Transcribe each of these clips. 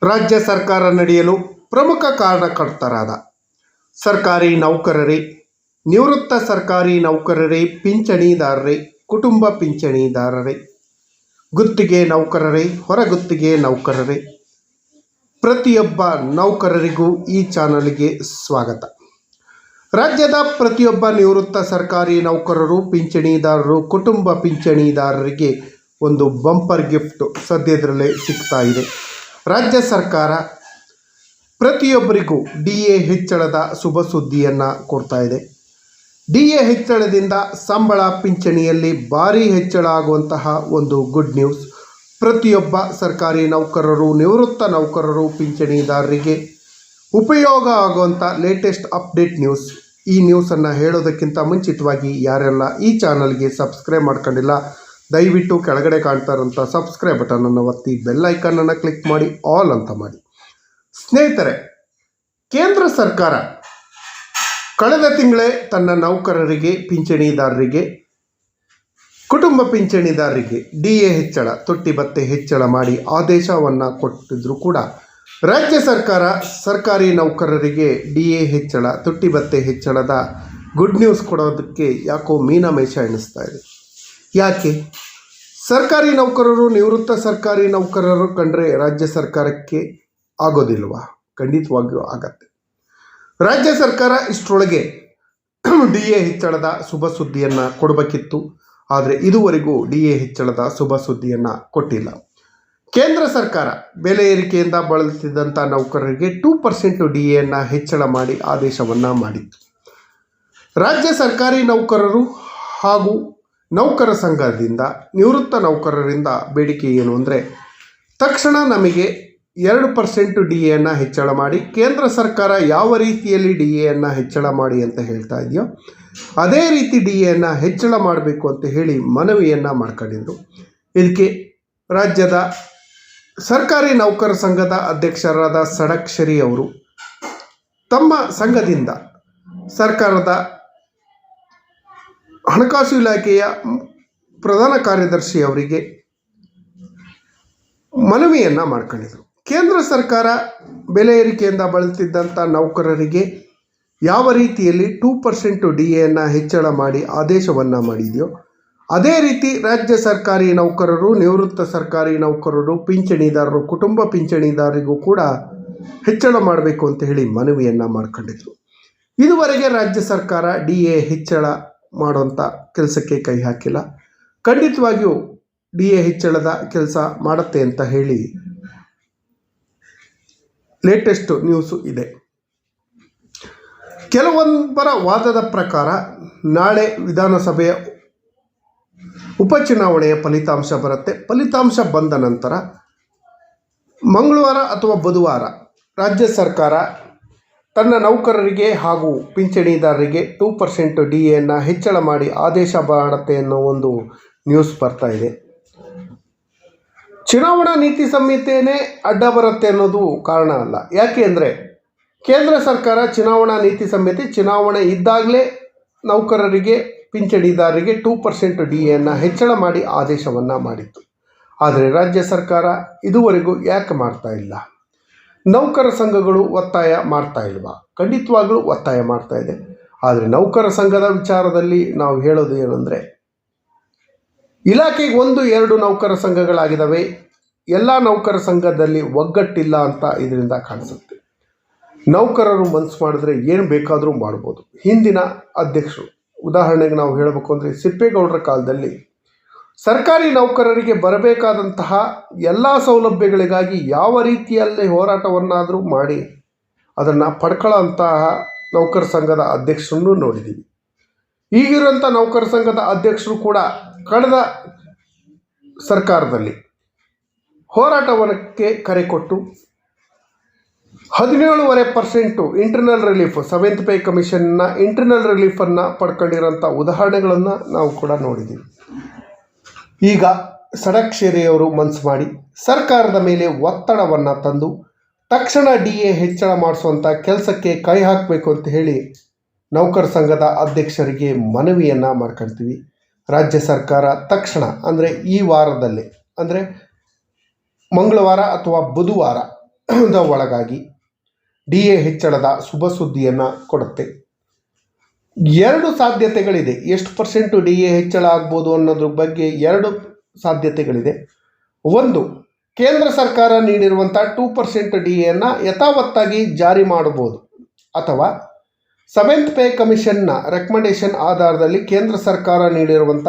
ರಾಜ್ಯ ಸರ್ಕಾರ ನಡೆಯಲು ಪ್ರಮುಖ ಕಾರಣಕರ್ತರಾದ ಸರ್ಕಾರಿ ನೌಕರರೇ, ನಿವೃತ್ತ ಸರ್ಕಾರಿ ನೌಕರರೇ, ಪಿಂಚಣಿದಾರರೇ, ಕುಟುಂಬ ಪಿಂಚಣಿದಾರರೇ, ಗುತ್ತಿಗೆ ನೌಕರರೇ, ಹೊರಗುತ್ತಿಗೆ ನೌಕರರೇ, ಪ್ರತಿಯೊಬ್ಬ ನೌಕರರಿಗೂ ಈ ಚಾನಲ್ಗೆ ಸ್ವಾಗತ. ರಾಜ್ಯದ ಪ್ರತಿಯೊಬ್ಬ ನಿವೃತ್ತ ಸರ್ಕಾರಿ ನೌಕರರು, ಪಿಂಚಣಿದಾರರು, ಕುಟುಂಬ ಪಿಂಚಣಿದಾರರಿಗೆ ಒಂದು ಬಂಪರ್ ಗಿಫ್ಟ್ ಸದ್ಯದರಲ್ಲೇ ಸಿಗ್ತಾ ಇದೆ. ರಾಜ್ಯ ಸರ್ಕಾರ ಪ್ರತಿಯೊಬ್ಬರಿಗೂ DA ಹೆಚ್ಚಳದ ಶುಭ ಸುದ್ದಿಯನ್ನು ಕೊಡ್ತಾ ಇದೆ. DA ಹೆಚ್ಚಳದಿಂದ ಸಂಬಳ ಪಿಂಚಣಿಯಲ್ಲಿ ಭಾರೀ ಹೆಚ್ಚಳ ಆಗುವಂತಹ ಒಂದು ಗುಡ್ ನ್ಯೂಸ್ ಪ್ರತಿಯೊಬ್ಬ ಸರ್ಕಾರಿ ನೌಕರರು, ನಿವೃತ್ತ ನೌಕರರು, ಪಿಂಚಣಿದಾರರಿಗೆ ಉಪಯೋಗ ಆಗುವಂಥ ಲೇಟೆಸ್ಟ್ ಅಪ್ಡೇಟ್ ನ್ಯೂಸ್. ಈ ನ್ಯೂಸನ್ನು ಹೇಳೋದಕ್ಕಿಂತ ಮುಂಚಿತವಾಗಿ ಯಾರೆಲ್ಲ ಈ ಚಾನಲ್ಗೆ ಸಬ್ಸ್ಕ್ರೈಬ್ ಮಾಡ್ಕೊಂಡಿಲ್ಲ, ದಯವಿಟ್ಟು ಕೆಳಗಡೆ ಕಾಣ್ತಾ ಇರೋಂಥ ಸಬ್ಸ್ಕ್ರೈಬ್ ಬಟನನ್ನು ಒತ್ತಿ ಬೆಲ್ ಐಕನನ್ನು ಕ್ಲಿಕ್ ಮಾಡಿ ಆಲ್ ಅಂತ ಮಾಡಿ. ಸ್ನೇಹಿತರೆ, ಕೇಂದ್ರ ಸರ್ಕಾರ ಕಳೆದ ತಿಂಗಳೇ ತನ್ನ ನೌಕರರಿಗೆ, ಪಿಂಚಣಿದಾರರಿಗೆ, ಕುಟುಂಬ ಪಿಂಚಣಿದಾರರಿಗೆ DA ಹೆಚ್ಚಳ, ತೊಟ್ಟಿ ಭತ್ಯೆ ಹೆಚ್ಚಳ ಮಾಡಿ ಆದೇಶವನ್ನು ಕೊಟ್ಟಿದ್ದರೂ ಕೂಡ ರಾಜ್ಯ ಸರ್ಕಾರ ಸರ್ಕಾರಿ ನೌಕರರಿಗೆ DA ಹೆಚ್ಚಳ, ತೊಟ್ಟಿ ಭತ್ಯೆ ಹೆಚ್ಚಳದ ಗುಡ್ ನ್ಯೂಸ್ ಕೊಡೋದಕ್ಕೆ ಯಾಕೋ ಮೀನಮೇಷ ಎಣಿಸ್ತಾ ಇದೆ. ಯಾಕೆ? ಸರ್ಕಾರಿ ನೌಕರರು, ನಿವೃತ್ತ ಸರ್ಕಾರಿ ನೌಕರರು ಕಂಡ್ರೆ ರಾಜ್ಯ ಸರ್ಕಾರಕ್ಕೆ ಆಗೋದಿಲ್ವಾ? ಖಂಡಿತವಾಗಿಯೂ ಆಗತ್ತೆ. ರಾಜ್ಯ ಸರ್ಕಾರ ಇಷ್ಟರೊಳಗೆ DA ಹೆಚ್ಚಳದ ಶುಭ ಸುದ್ದಿಯನ್ನು ಕೊಡಬೇಕಿತ್ತು. ಆದರೆ ಇದುವರೆಗೂ DA ಹೆಚ್ಚಳದ ಶುಭ ಸುದ್ದಿಯನ್ನು ಕೊಟ್ಟಿಲ್ಲ. ಕೇಂದ್ರ ಸರ್ಕಾರ ಬೆಲೆ ಏರಿಕೆಯಿಂದ ಬಳಲುತ್ತಿದ್ದಂಥ ನೌಕರರಿಗೆ 2% DAಯನ್ನು ಹೆಚ್ಚಳ ಮಾಡಿ ಆದೇಶವನ್ನು ಮಾಡಿತ್ತು. ರಾಜ್ಯ ಸರ್ಕಾರಿ ನೌಕರರು ಹಾಗೂ ನೌಕರ ಸಂಘದಿಂದ, ನಿವೃತ್ತ ನೌಕರರಿಂದ ಬೇಡಿಕೆ ಏನು ಅಂದರೆ, ತಕ್ಷಣ ನಮಗೆ 2% DAಯನ್ನು ಹೆಚ್ಚಳ ಮಾಡಿ, ಕೇಂದ್ರ ಸರ್ಕಾರ ಯಾವ ರೀತಿಯಲ್ಲಿ DAಯನ್ನು ಹೆಚ್ಚಳ ಮಾಡಿ ಅಂತ ಹೇಳ್ತಾ ಇದೆಯೋ ಅದೇ ರೀತಿ DAಯನ್ನು ಹೆಚ್ಚಳ ಮಾಡಬೇಕು ಅಂತ ಹೇಳಿ ಮನವಿಯನ್ನು ಮಾಡ್ಕೊಂಡಿದ್ರು. ಇದಕ್ಕೆ ರಾಜ್ಯದ ಸರ್ಕಾರಿ ನೌಕರ ಸಂಘದ ಅಧ್ಯಕ್ಷರಾದ ಷಡಕ್ಷರಿ ಅವರು ತಮ್ಮ ಸಂಘದಿಂದ ಸರ್ಕಾರದ ಹಣಕಾಸು ಇಲಾಖೆಯ ಪ್ರಧಾನ ಕಾರ್ಯದರ್ಶಿ ಅವರಿಗೆ ಮನವಿಯನ್ನು ಮಾಡ್ಕೊಂಡಿದ್ರು. ಕೇಂದ್ರ ಸರ್ಕಾರ ಬೆಲೆ ಏರಿಕೆಯಿಂದ ಬಳಲುತ್ತಿದ್ದಂಥ ನೌಕರರಿಗೆ ಯಾವ ರೀತಿಯಲ್ಲಿ 2% DAಯನ್ನು ಹೆಚ್ಚಳ ಮಾಡಿ ಆದೇಶವನ್ನು ಮಾಡಿದೆಯೋ ಅದೇ ರೀತಿ ರಾಜ್ಯ ಸರ್ಕಾರಿ ನೌಕರರು, ನಿವೃತ್ತ ಸರ್ಕಾರಿ ನೌಕರರು, ಪಿಂಚಣಿದಾರರು, ಕುಟುಂಬ ಪಿಂಚಣಿದಾರರಿಗೂ ಕೂಡ ಹೆಚ್ಚಳ ಮಾಡಬೇಕು ಅಂತ ಹೇಳಿ ಮನವಿಯನ್ನು ಮಾಡ್ಕೊಂಡಿದ್ರು. ಇದುವರೆಗೆ ರಾಜ್ಯ ಸರ್ಕಾರ DA ಹೆಚ್ಚಳ ಮಾಡುವಂಥ ಕೆಲಸಕ್ಕೆ ಕೈ ಹಾಕಿಲ್ಲ. ಖಂಡಿತವಾಗಿಯೂ DA ಹೆಚ್ಚಳದ ಕೆಲಸ ಮಾಡುತ್ತೆ ಅಂತ ಹೇಳಿ ಲೇಟೆಸ್ಟ್ ನ್ಯೂಸು ಇದೆ. ಕೆಲವೊಬ್ಬರ ವಾದದ ಪ್ರಕಾರ ನಾಳೆ ವಿಧಾನಸಭೆಯ ಉಪಚುನಾವಣೆಯ ಫಲಿತಾಂಶ ಬರುತ್ತೆ. ಫಲಿತಾಂಶ ಬಂದ ನಂತರ ಮಂಗಳವಾರ ಅಥವಾ ಬುಧವಾರ ರಾಜ್ಯ ಸರ್ಕಾರ ತನ್ನ ನೌಕರರಿಗೆ ಹಾಗೂ ಪಿಂಚಣಿದಾರರಿಗೆ 2% DAಯನ್ನು ಹೆಚ್ಚಳ ಮಾಡಿ ಆದೇಶ ಮಾಡುತ್ತೆ ಅನ್ನೋ ಒಂದು ನ್ಯೂಸ್ ಬರ್ತಾ ಇದೆ. ಚುನಾವಣಾ ನೀತಿ ಸಂಹಿತೆಯೇ ಅಡ್ಡ ಬರುತ್ತೆ ಅನ್ನೋದು ಕಾರಣ ಅಲ್ಲ. ಯಾಕೆ ಅಂದರೆ ಕೇಂದ್ರ ಸರ್ಕಾರ ಚುನಾವಣಾ ನೀತಿ ಸಂಹಿತೆ ಚುನಾವಣೆ ಇದ್ದಾಗಲೇ ನೌಕರರಿಗೆ, ಪಿಂಚಣಿದಾರರಿಗೆ 2% DAಯನ್ನು ಹೆಚ್ಚಳ ಮಾಡಿ ಆದೇಶವನ್ನು ಮಾಡಿತ್ತು. ಆದರೆ ರಾಜ್ಯ ಸರ್ಕಾರ ಇದುವರೆಗೂ ಯಾಕೆ ಮಾಡ್ತಾ ಇಲ್ಲ? ನೌಕರ ಸಂಘಗಳು ಒತ್ತಾಯ ಮಾಡ್ತಾ ಇಲ್ವಾ? ಖಂಡಿತವಾಗ್ಲೂ ಒತ್ತಾಯ ಮಾಡ್ತಾ ಇದೆ. ಆದರೆ ನೌಕರ ಸಂಘದ ವಿಚಾರದಲ್ಲಿ ನಾವು ಹೇಳೋದು ಏನಂದರೆ, ಇಲಾಖೆಗೆ 1-2 ನೌಕರ ಸಂಘಗಳಾಗಿದ್ದಾವೆ. ಎಲ್ಲ ನೌಕರ ಸಂಘದಲ್ಲಿ ಒಗ್ಗಟ್ಟಿಲ್ಲ ಅಂತ ಇದರಿಂದ ಕಾಣಿಸುತ್ತೆ. ನೌಕರರು ಮನಸ್ಸು ಮಾಡಿದ್ರೆ ಏನು ಬೇಕಾದರೂ ಮಾಡ್ಬೋದು. ಹಿಂದಿನ ಅಧ್ಯಕ್ಷರು, ಉದಾಹರಣೆಗೆ ನಾವು ಹೇಳಬೇಕು ಅಂದರೆ ಸಿಪ್ಪೇಗೌಡರ ಕಾಲದಲ್ಲಿ ಸರ್ಕಾರಿ ನೌಕರರಿಗೆ ಬರಬೇಕಾದಂತಹ ಎಲ್ಲ ಸೌಲಭ್ಯಗಳಿಗಾಗಿ ಯಾವ ರೀತಿಯಲ್ಲಿ ಹೋರಾಟವನ್ನಾದರೂ ಮಾಡಿ ಅದನ್ನು ಪಡ್ಕೊಳ್ಳೋಂತಹ ನೌಕರ ಸಂಘದ ಅಧ್ಯಕ್ಷರನ್ನು ನೋಡಿದ್ದೀವಿ. ಈಗಿರುವಂಥ ನೌಕರ ಸಂಘದ ಅಧ್ಯಕ್ಷರು ಕೂಡ ಕಳೆದ ಸರ್ಕಾರದಲ್ಲಿ ಹೋರಾಟವಕ್ಕೆ ಕರೆ ಕೊಟ್ಟು 17.5% ಇಂಟರ್ನಲ್ ರಿಲೀಫ್, 7th ಪೇ ಕಮಿಷನ್ನ ಇಂಟರ್ನಲ್ ರಿಲೀಫನ್ನು ಪಡ್ಕೊಂಡಿರೋಂಥ ಉದಾಹರಣೆಗಳನ್ನು ನಾವು ಕೂಡ ನೋಡಿದ್ದೀವಿ. ಈಗ ಷಡಕ್ಷರಿಯವರು ಮನಸ್ಸು ಮಾಡಿ ಸರ್ಕಾರದ ಮೇಲೆ ಒತ್ತಡವನ್ನು ತಂದು ತಕ್ಷಣ DA ಹೆಚ್ಚಳ ಮಾಡಿಸುವಂಥ ಕೆಲಸಕ್ಕೆ ಕೈ ಹಾಕಬೇಕು ಅಂತ ಹೇಳಿ ನೌಕರ ಸಂಘದ ಅಧ್ಯಕ್ಷರಿಗೆ ಮನವಿಯನ್ನು ಮಾಡ್ಕೊಳ್ತೀವಿ. ರಾಜ್ಯ ಸರ್ಕಾರ ತಕ್ಷಣ ಅಂದರೆ ಈ ವಾರದಲ್ಲೇ, ಅಂದರೆ ಮಂಗಳವಾರ ಅಥವಾ ಬುಧವಾರ ಒಳಗಾಗಿ DA ಹೆಚ್ಚಳದ ಶುಭ ಸುದ್ದಿಯನ್ನು ಕೊಡುತ್ತೆ. ಎರಡು ಸಾಧ್ಯತೆಗಳಿದೆ. ಎಷ್ಟು ಪರ್ಸೆಂಟು DA ಹೆಚ್ಚಳ ಆಗ್ಬೋದು ಅನ್ನೋದ್ರ ಬಗ್ಗೆ ಎರಡು ಸಾಧ್ಯತೆಗಳಿದೆ. ಒಂದು, ಕೇಂದ್ರ ಸರ್ಕಾರ ನೀಡಿರುವಂಥ 2% DAಯನ್ನು ಯಥಾವತ್ತಾಗಿ ಜಾರಿ ಮಾಡಬಹುದು, ಅಥವಾ 7th ಪೇ ಕಮಿಷನ್ನ ರೆಕಮೆಂಡೇಶನ್ ಆಧಾರದಲ್ಲಿ ಕೇಂದ್ರ ಸರ್ಕಾರ ನೀಡಿರುವಂಥ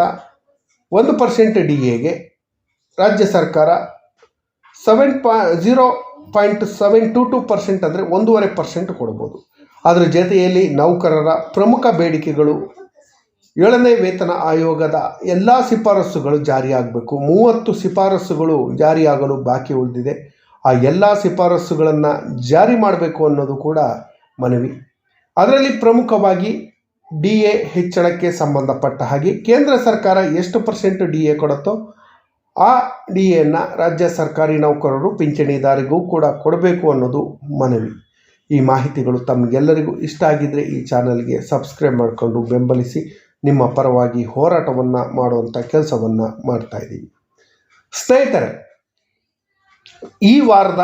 1% DAಗೆ ರಾಜ್ಯ ಸರ್ಕಾರ 0.722% ಅಂದರೆ 1.5% ಕೊಡ್ಬೋದು. ಅದರ ಜೊತೆಯಲ್ಲಿ ನೌಕರರ ಪ್ರಮುಖ ಬೇಡಿಕೆಗಳು 7ನೇ ವೇತನ ಆಯೋಗದ ಎಲ್ಲ ಶಿಫಾರಸುಗಳು ಜಾರಿಯಾಗಬೇಕು. 30 ಶಿಫಾರಸುಗಳು ಜಾರಿಯಾಗಲು ಬಾಕಿ ಉಳಿದಿದೆ. ಆ ಎಲ್ಲ ಶಿಫಾರಸುಗಳನ್ನು ಜಾರಿ ಮಾಡಬೇಕು ಅನ್ನೋದು ಕೂಡ ಮನವಿ. ಅದರಲ್ಲಿ ಪ್ರಮುಖವಾಗಿ DA ಹೆಚ್ಚಳಕ್ಕೆ ಸಂಬಂಧಪಟ್ಟ ಹಾಗೆ ಕೇಂದ್ರ ಸರ್ಕಾರ ಎಷ್ಟು % DA ಕೊಡುತ್ತೋ ಆ DAಯನ್ನು ರಾಜ್ಯ ಸರ್ಕಾರಿ ನೌಕರರು ಪಿಂಚಣಿದಾರಿಗೂ ಕೂಡ ಕೊಡಬೇಕು ಅನ್ನೋದು ಮನವಿ. ಈ ಮಾಹಿತಿಗಳು ತಮಗೆಲ್ಲರಿಗೂ ಇಷ್ಟ ಆಗಿದ್ದರೆ ಈ ಚಾನಲ್ಗೆ ಸಬ್ಸ್ಕ್ರೈಬ್ ಮಾಡಿಕೊಂಡು ಬೆಂಬಲಿಸಿ. ನಿಮ್ಮ ಪರವಾಗಿ ಹೋರಾಟವನ್ನು ಮಾಡುವಂಥ ಕೆಲಸವನ್ನು ಮಾಡ್ತಾಯಿದ್ದೀವಿ. ಸ್ನೇಹಿತರೆ, ಈ ವಾರದ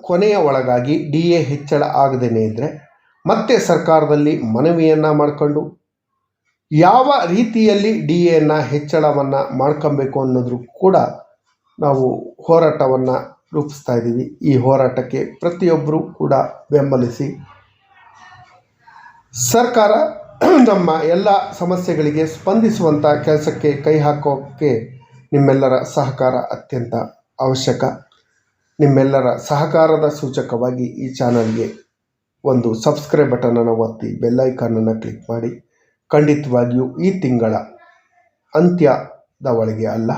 ಕೊನೆಯ ಒಳಗಾಗಿ DA ಹೆಚ್ಚಳ ಆಗದೇನೆ ಇದ್ದರೆ ಮತ್ತೆ ಸರ್ಕಾರದಲ್ಲಿ ಮನವಿಯನ್ನು ಮಾಡಿಕೊಂಡು ಯಾವ ರೀತಿಯಲ್ಲಿ DAಯನ್ನು ಹೆಚ್ಚಳವನ್ನು ಮಾಡ್ಕೊಬೇಕು ಅನ್ನೋದ್ರ ಕೂಡ ನಾವು ಹೋರಾಟವನ್ನು ರೂಪಿಸ್ತಾ ಇದ್ದೀವಿ. ಈ ಹೋರಾಟಕ್ಕೆ ಪ್ರತಿಯೊಬ್ಬರೂ ಕೂಡ ಬೆಂಬಲಿಸಿ. ಸರ್ಕಾರ ನಮ್ಮ ಎಲ್ಲ ಸಮಸ್ಯೆಗಳಿಗೆ ಸ್ಪಂದಿಸುವಂಥ ಕೆಲಸಕ್ಕೆ ಕೈ ಹಾಕೋಕ್ಕೆ ನಿಮ್ಮೆಲ್ಲರ ಸಹಕಾರ ಅತ್ಯಂತ ಅವಶ್ಯಕ. ನಿಮ್ಮೆಲ್ಲರ ಸಹಕಾರದ ಸೂಚಕವಾಗಿ ಈ ಚಾನಲ್ಗೆ ಒಂದು ಸಬ್ಸ್ಕ್ರೈಬ್ ಬಟನನ್ನು ಒತ್ತಿ ಬೆಲ್ಲೈಕಾನನ್ನು ಕ್ಲಿಕ್ ಮಾಡಿ. ಖಂಡಿತವಾಗಿಯೂ ಈ ತಿಂಗಳ ಅಂತ್ಯದ ಒಳಗೆ ಅಲ್ಲ,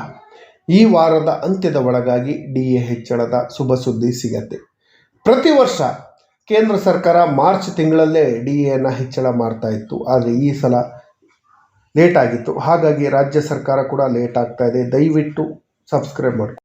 ಈ ವಾರದ ಅಂತ್ಯದ ಒಳಗಾಗಿ DA ಹೆಚ್ಚಳದ ಶುಭ ಸುದ್ದಿ ಸಿಗತ್ತೆ. ಪ್ರತಿ ವರ್ಷ ಕೇಂದ್ರ ಸರ್ಕಾರ ಮಾರ್ಚ್ ತಿಂಗಳಲ್ಲೇ DAಯನ್ನು ಹೆಚ್ಚಳ ಮಾಡ್ತಾ ಇತ್ತು, ಆದರೆ ಈ ಸಲ ಲೇಟ್ ಆಗಿತ್ತು. ಹಾಗಾಗಿ ರಾಜ್ಯ ಸರ್ಕಾರ ಕೂಡ ಲೇಟ್ ಆಗ್ತಾ ಇದೆ. ದಯವಿಟ್ಟು ಸಬ್ಸ್ಕ್ರೈಬ್ ಮಾಡಿ.